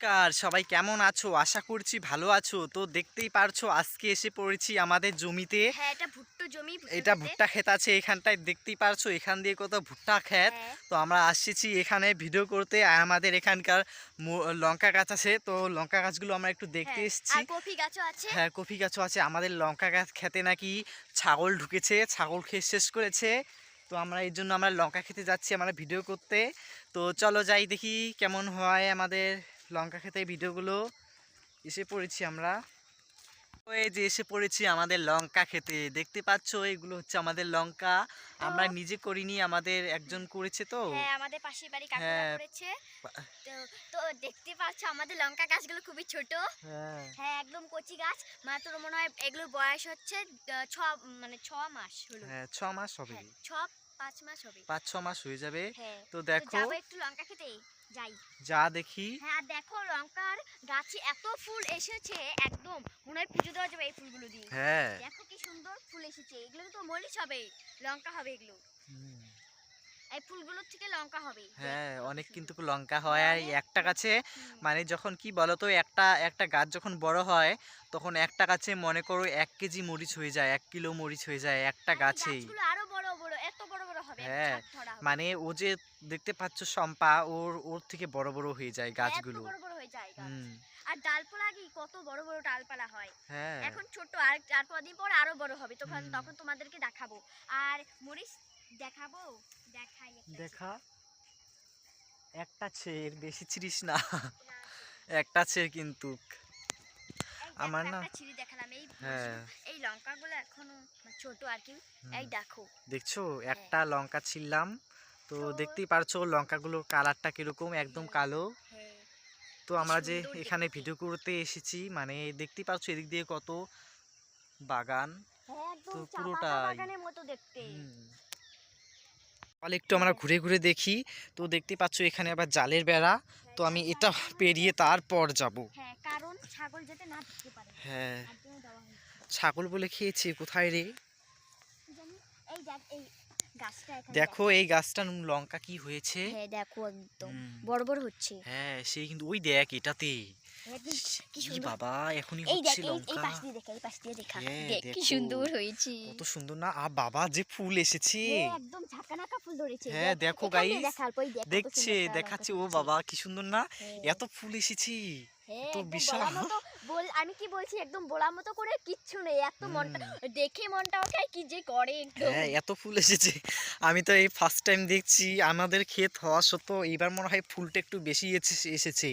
নমস্কার, সবাই কেমন আছো? আশা করছি ভালো আছো। তো দেখতেই পারছো আজকে এসে পড়েছি আমাদের জমিতে। হ্যাঁ, এটা ভুট্টো জমি, এটা ভুট্টা ক্ষেত আছে এখানটায়, দেখতেই পারছো এখান দিয়ে কত ভুট্টা ক্ষেত। হ্যাঁ, তো আমরা আসছি এখানে ভিডিও করতে, আর আমাদের এখানকার লঙ্কা গাছ আছে, তো লঙ্কা গাছগুলো আমরা একটু দেখতে হ্যাঁ, এসেছি। আর কফি গাছও আছে। হ্যাঁ, কফি গাছও আছে। আমাদের লঙ্কা গাছ খেতে নাকি ছাগল ঢুকেছে, ছাগল খেয়ে শেষ করেছে। তো আমরা এই জন্য আমরা লঙ্কা খেতে যাচ্ছি আমরা ভিডিও করতে। তো চলো যাই দেখি কেমন হয় আমাদের লঙ্কা খেতে ভিডিওগুলো। এসে পড়েছি আমরা, এই যে এসে পড়েছি আমাদের লঙ্কা খেতে। দেখতে পাচ্ছো এগুলো হচ্ছে আমাদের লঙ্কা। তো আমরা নিজে করিনি, আমাদের একজন করেছে। তো হ্যাঁ, আমাদের পাশের বাড়ি কাকুরা হ্যাঁ করেছে। তো তো দেখতে পাচ্ছ আমাদের লঙ্কা গাছগুলো খুবই ছোট। হ্যাঁ হ্যাঁ, একদম কচি গাছ। মাত্র মনে হয় এগুলোর বয়স হচ্ছে 6 মাস হলো। হ্যাঁ, 6 মাস হবে, হ্যাঁ, 5 মাস হবে। 5-6 মাস হয়ে যাবে। হ্যাঁ, তো তো দেখো, যাবো একটু লঙ্কা খেতে, যাই। যা দেখি। হ্যাঁ, আর দেখো লঙ্কার গাছে এত ফুল এসেছে, একদম মনে হয় পুজো দেওয়া যাবে এই ফুলগুলো দিয়ে। হ্যাঁ দেখো কি সুন্দর ফুল এসেছে, এগুলো তো মরিচ হবে, লঙ্কা হবে এগুলো। হুম, এই ফুলগুলোর থেকে লঙ্কা হবে। হ্যাঁ, কত অনেক সুন্দর। কিন্তু লঙ্কা হয়। আর এই অনেক একটা গাছে হুম। মানে যখন কি বলতো, একটা একটা গাছ যখন বড় হয় তখন একটা গাছে মনে করো 1 কেজি মরিচ হয়ে যায়, 1 কিলো মরিচ হয়ে যায় একটা আর এই গাছেই। গাছগুলো আরো বড় বড়, এত বড় বড় হবে, এক হ্যাঁ, ঝাঁক ধরা হবে। মানে ও যে দেখতে পাচ্ছ শম্পা, ওর ওর থেকে বড় বড় হয়ে যায় হ্যাঁ, এত গাছগুলো। বড় বড় হয়ে যায় গাছ। হুম, আর ডালপালা কি কত বড় বড় ডালপালা হয়। হ্যাঁ, এখন ছোট, আর কদিন পর আরো বড় হবে, তখন হুম, তখন তোমাদেরকে দেখাবো। আর মরিচ দেখাবো, দেখাই একটা দেখা। একটা ছেড়, বেশি ছিড়িস না। না, একটা ছেড় কিন্তু। এই আমার দেখো না, একটা ছিঁড়ি দেখালাম, এই হ্যাঁ, এই লঙ্কাগুলো এখনো ছোট আর কি। হুম, এই দেখো। দেখছো হ্যাঁ, একটা লঙ্কা ছিললাম। তো তো দেখতেই পারছো লঙ্কাগুলোর কালারটা কিরকম, একদম হ্যাঁ, কালো। হ্যাঁ, তো কি আমরা যে সুন্দর এখানে দেখতে। ভিডিও করতে এসেছি, মানে দেখতেই পাচ্ছ এদিক দিয়ে কত বাগান। হ্যাঁ, তো একদম চা পাতা পুরোটাই, বাগানের মতো দেখতে। হুম, তাহলে একটু আমরা ঘুরে ঘুরে দেখি। তো দেখতে পাচ্ছ এখানে আবার জালের বেড়া। হ্যাঁ, তো আমি জানি এটা দেওয়া হয়েছে। পেরিয়ে তারপর যাব। হ্যাঁ, কারণ ছাগল যাতে না ঢুকতে পারে, হ্যাঁ, তার জন্য দেওয়া হয়েছে। ছাগল বলে খেয়েছে কোথায় রে? কি জানি, এই দেখ, এই গাছটা এখানে দেখ। দেখো এই গাছটা লঙ্কা কি হয়েছে। হ্যাঁ, দেখো একদম হুম, বড় বড় হচ্ছে। হ্যাঁ সেই কিন্তু ওই দেখ এটাতে। একদম কি ই সুন্দর। বাবা, এখনই এই হচ্ছে দেখ, এই লঙ্কা। পাশ দিয়ে দেখা, এই পাশ দিয়ে দেখা, হ্যাঁ দেখ কি দেখো, সুন্দর হয়েছে। কত সুন্দর না। আর বাবা যে ফুল এসেছে। হ্যাঁ, একদম ঝাঁকানাকা ফুল ধরেছে, হ্যাঁ দেখ দেখো এখান দিয়ে গাইস, দেখা, অল্প, এই দেখ কত দেখছে, সুন্দর একটা লঙ্কা দেখাচ্ছে। ও ধরেছে। বাবা কি সুন্দর না, হ্যাঁ, এত ফুল এসেছে, হ্যাঁ, এত একদম বিশাল। বলার মতো। আমি কি বলছি, একদম বলার মতো করে কিচ্ছু নেই, এত মনটা হুম, দেখে মনটা ওকে কি যে করে একদম। হ্যাঁ এত ফুল এসেছে। আমি তো এই ফার্স্ট টাইম দেখছি আমাদের ক্ষেত হওয়া সত্ত্বেও এইবার মনে হয় ফুলটা একটু বেশি এসেছে।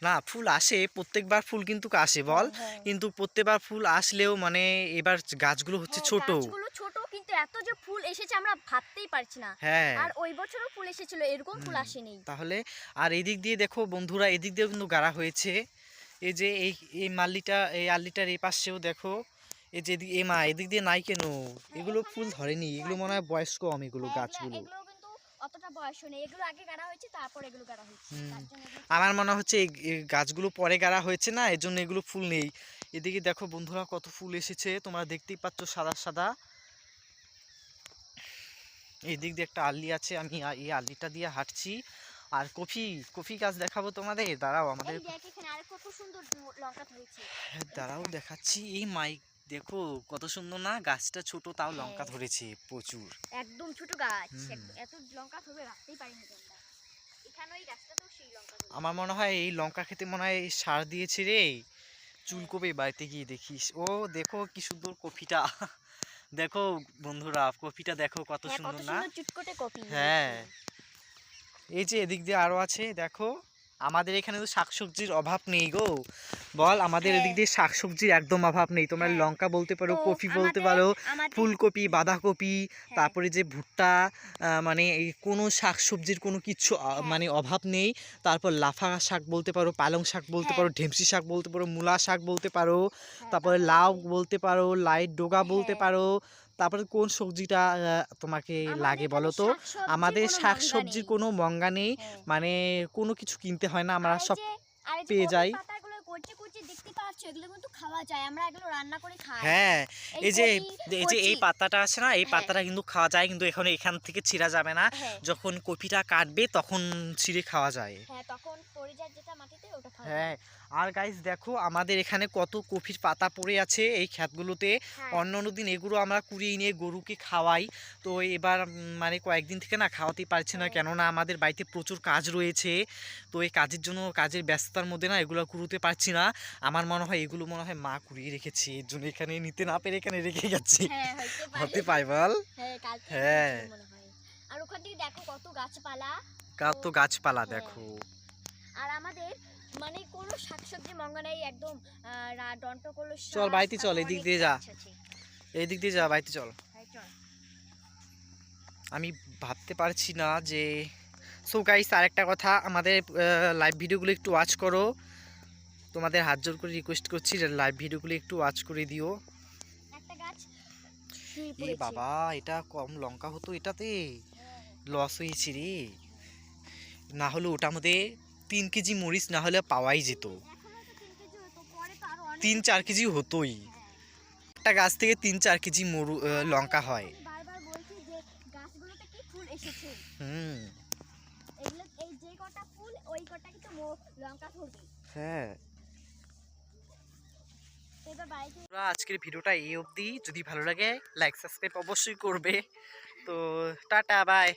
না, ফুল আসে প্রত্যেকবার, ফুল কিন্তু আসে বল, হ্যাঁ, হ্যাঁ, কিন্তু প্রত্যেকবার ফুল আসলেও মানে এবার গাছগুলো হচ্ছে হ্যাঁ, ছোট। গাছগুলো ছোট, কিন্তু এত যে ফুল এসেছে আমরা ভাবতেই পারছি না। হ্যাঁ, আর ওই বছরও ফুল এসেছিল, এরকম ফুল হুম, আসেনি। তাহলে আর এদিক দিয়ে দেখো বন্ধুরা, এদিক দিয়েও কিন্তু গাড়া হয়েছে। এই যে এই এই মাল্লিটা, এই আল্লিটার এই পাশেও দেখো। এই যে এ মা, এদিক দিয়ে নাই কেন? হ্যাঁ, এগুলো এখানে ফুল ধরেনি, এগুলো মনে কয়েকদিন। হয় বয়স কম, এগুলো হ্যাঁ, গাছগুলো। এগুলো কিন্তু অতটা বয়স নেই, এগুলো আগে গাড়া হয়েছে, তারপর এগুলো গাড়া হয়েছে, হুম, তার জন্য এগুলো আমার মনে হচ্ছে এই এই গাছগুলো পরে গাড়া হয়েছে না, এর জন্য এগুলো ফুল নেই। এদিকে দেখো বন্ধুরা কত ফুল এসেছে, তোমরা দেখতেই পাচ্ছ সাদা সাদা। এই দিক দিয়ে একটা আল্লি আছে, আমি এই আল্লিটা দিয়ে হাঁটছি। আর কফি, কফি গাছ দেখাবো তোমাদের, দাঁড়াও আমাদের। এই দেখ, এখানে আর কত সুন্দর লঙ্কা ধরেছে। হ্যাঁ, এই দাঁড়াও দেখ। দেখাচ্ছি। এই মাইক দেখো কত সুন্দর না, গাছটা ছোট তাও লঙ্কা হ্যাঁ, ধরেছে প্রচুর। একদম ছোট গাছ, হুম, এত লঙ্কা ধরবে ভাবতেই পারিনি আমরা। এখানে ওই গাছটাতেও সেই লঙ্কা ধরেছে। আমার মনে হয় এই লঙ্কা খেতে মনে হয় সার দিয়েছে রে, চুল হ্যাঁ, কবে বাড়িতে গিয়ে দেখিস। ও দেখো কি সুন্দর কফিটা। দেখো বন্ধুরা, কফিটা দেখো কত হ্যাঁ, কত সুন্দর না। সুন্দর চুটকোটে কপি হ্যাঁ, হয়েছে। এই যে এদিক দিয়ে আরো আছে দেখো। আমাদের এখানে তো শাকসবজির অভাব নেই গো, বল আমাদের হ্যাঁ, এদিক দিয়ে শাকসবজির একদম অভাব নেই। তোমরা হ্যাঁ, লঙ্কা বলতে পারো, তো কফি বলতে আমাদের পারো, আমাদের ফুলকপি, হ্যাঁ, বাঁধাকপি, হ্যাঁ, তারপরে যে ভুট্টা, মানে এই কোনো শাকসবজির কোনো কিচ্ছু হ্যাঁ, মানে অভাব নেই। তারপর লাফা শাক বলতে পারো, পালং শাক বলতে হ্যাঁ, পারো, ঢেমসি শাক বলতে পারো, মূলা শাক বলতে পারো, হ্যাঁ, তারপরে তারপরে লাউ যে বলতে পারো, লাই ডগা বলতে হ্যাঁ, পারো। তারপরে কোন সবজিটা তোমাকে আমাদের লাগে এখানে বলো তো? শাকসবজির আমাদের কোনো মঙ্গা শাকসবজির নেই। কোনো মঙ্গা নেই, হ্যাঁ, মানে কোনো কিছু কিনতে হয় না, আমরা আর এই সব যে আর এই যে পেয়ে কপির যাই। পাতাগুলো কচি কচি দেখতে পাচ্ছ, এগুলো কিন্তু খাওয়া যায়, আমরা এগুলো রান্না করে খাই। হ্যাঁ, এই এই যে কপি এই যে এই কচি। পাতাটা আছে না, এই হ্যাঁ, পাতাটা কিন্তু খাওয়া যায়, কিন্তু এখন এখান থেকে ছিঁড়া যাবে না। হ্যাঁ, যখন কপিটা কাটবে তখন ছিঁড়ে খাওয়া যায়। হ্যাঁ, তখন পড়ে যায় যেটা মাটিতে, ওটা খাওয়া হ্যাঁ, আর গাইস দেখো আমাদের এখানে কত কফির পাতা পড়ে আছে এই ক্ষেতগুলোতে। হ্যাঁ অন্য অন্য দিন এগুলো আমরা কুড়িয়ে নিয়ে গরুকে খাওয়াই। তো এবার মানে কয়েকদিন থেকে না খাওয়াতেই পারছি না, হ্যাঁ। কেননা আমাদের বাড়িতে প্রচুর কাজ রয়েছে। তো এই কাজের জন্য, কাজের ব্যস্ততার মধ্যে না এগুলো কুড়োতে পারছি না। আমার মনে হয় এগুলো মনে হয় মা কুড়িয়ে রেখেছে, এর জন্য এখানে নিতে না পেরে এখানে রেখে গেছে। হ্যাঁ হইতে পারে। হতে পারে বল। হ্যাঁ কালকে হ্যাঁ। এনেছিল মনে হয়। আর ওখান থেকে দেখো কত গাছপালা। কত গাছপালা হ্যাঁ। দেখো। আর আমাদের মানে কোনো শাকসবজি মঙ্গা নেই একদম। ডন্ট করলো চল বাড়িতে চল, এদিক দিয়ে যা, এই দিক দিয়ে যা, বাড়িতে চল। আমি ভাবতে পারছি না যে, সো গাইস আরেকটা কথা, আমাদের লাইভ ভিডিওগুলো একটু ওয়াচ করো, তোমাদের হাত জোর করে রিকোয়েস্ট করছি লাইভ ভিডিওগুলো একটু ওয়াচ করে দিও। একটা গাছ এ বাবা, এটা কম লঙ্কা হতো, এটাতে লস হয়েছে রে। না হলে ওটার মধ্যে 3 কেজি মরিচ না হলে পাওয়াই যেত, 3-4 কেজি হতোই। একটা গাছ থেকে 3-4 কেজি লঙ্কা হয়। বারবার বলছি যে গাছগুলোতে কি ফুল এসেছে। হুম। এগুলো এই যে কটা ফুল ওই কটা কিন্তু লঙ্কা ধরবে। হ্যাঁ। এবার বাড়িতে আজকের ভিডিওটা এই অবধি। যদি ভালো লাগে লাইক সাবস্ক্রাইব অবশ্যই করবে। তো টাটা বাই।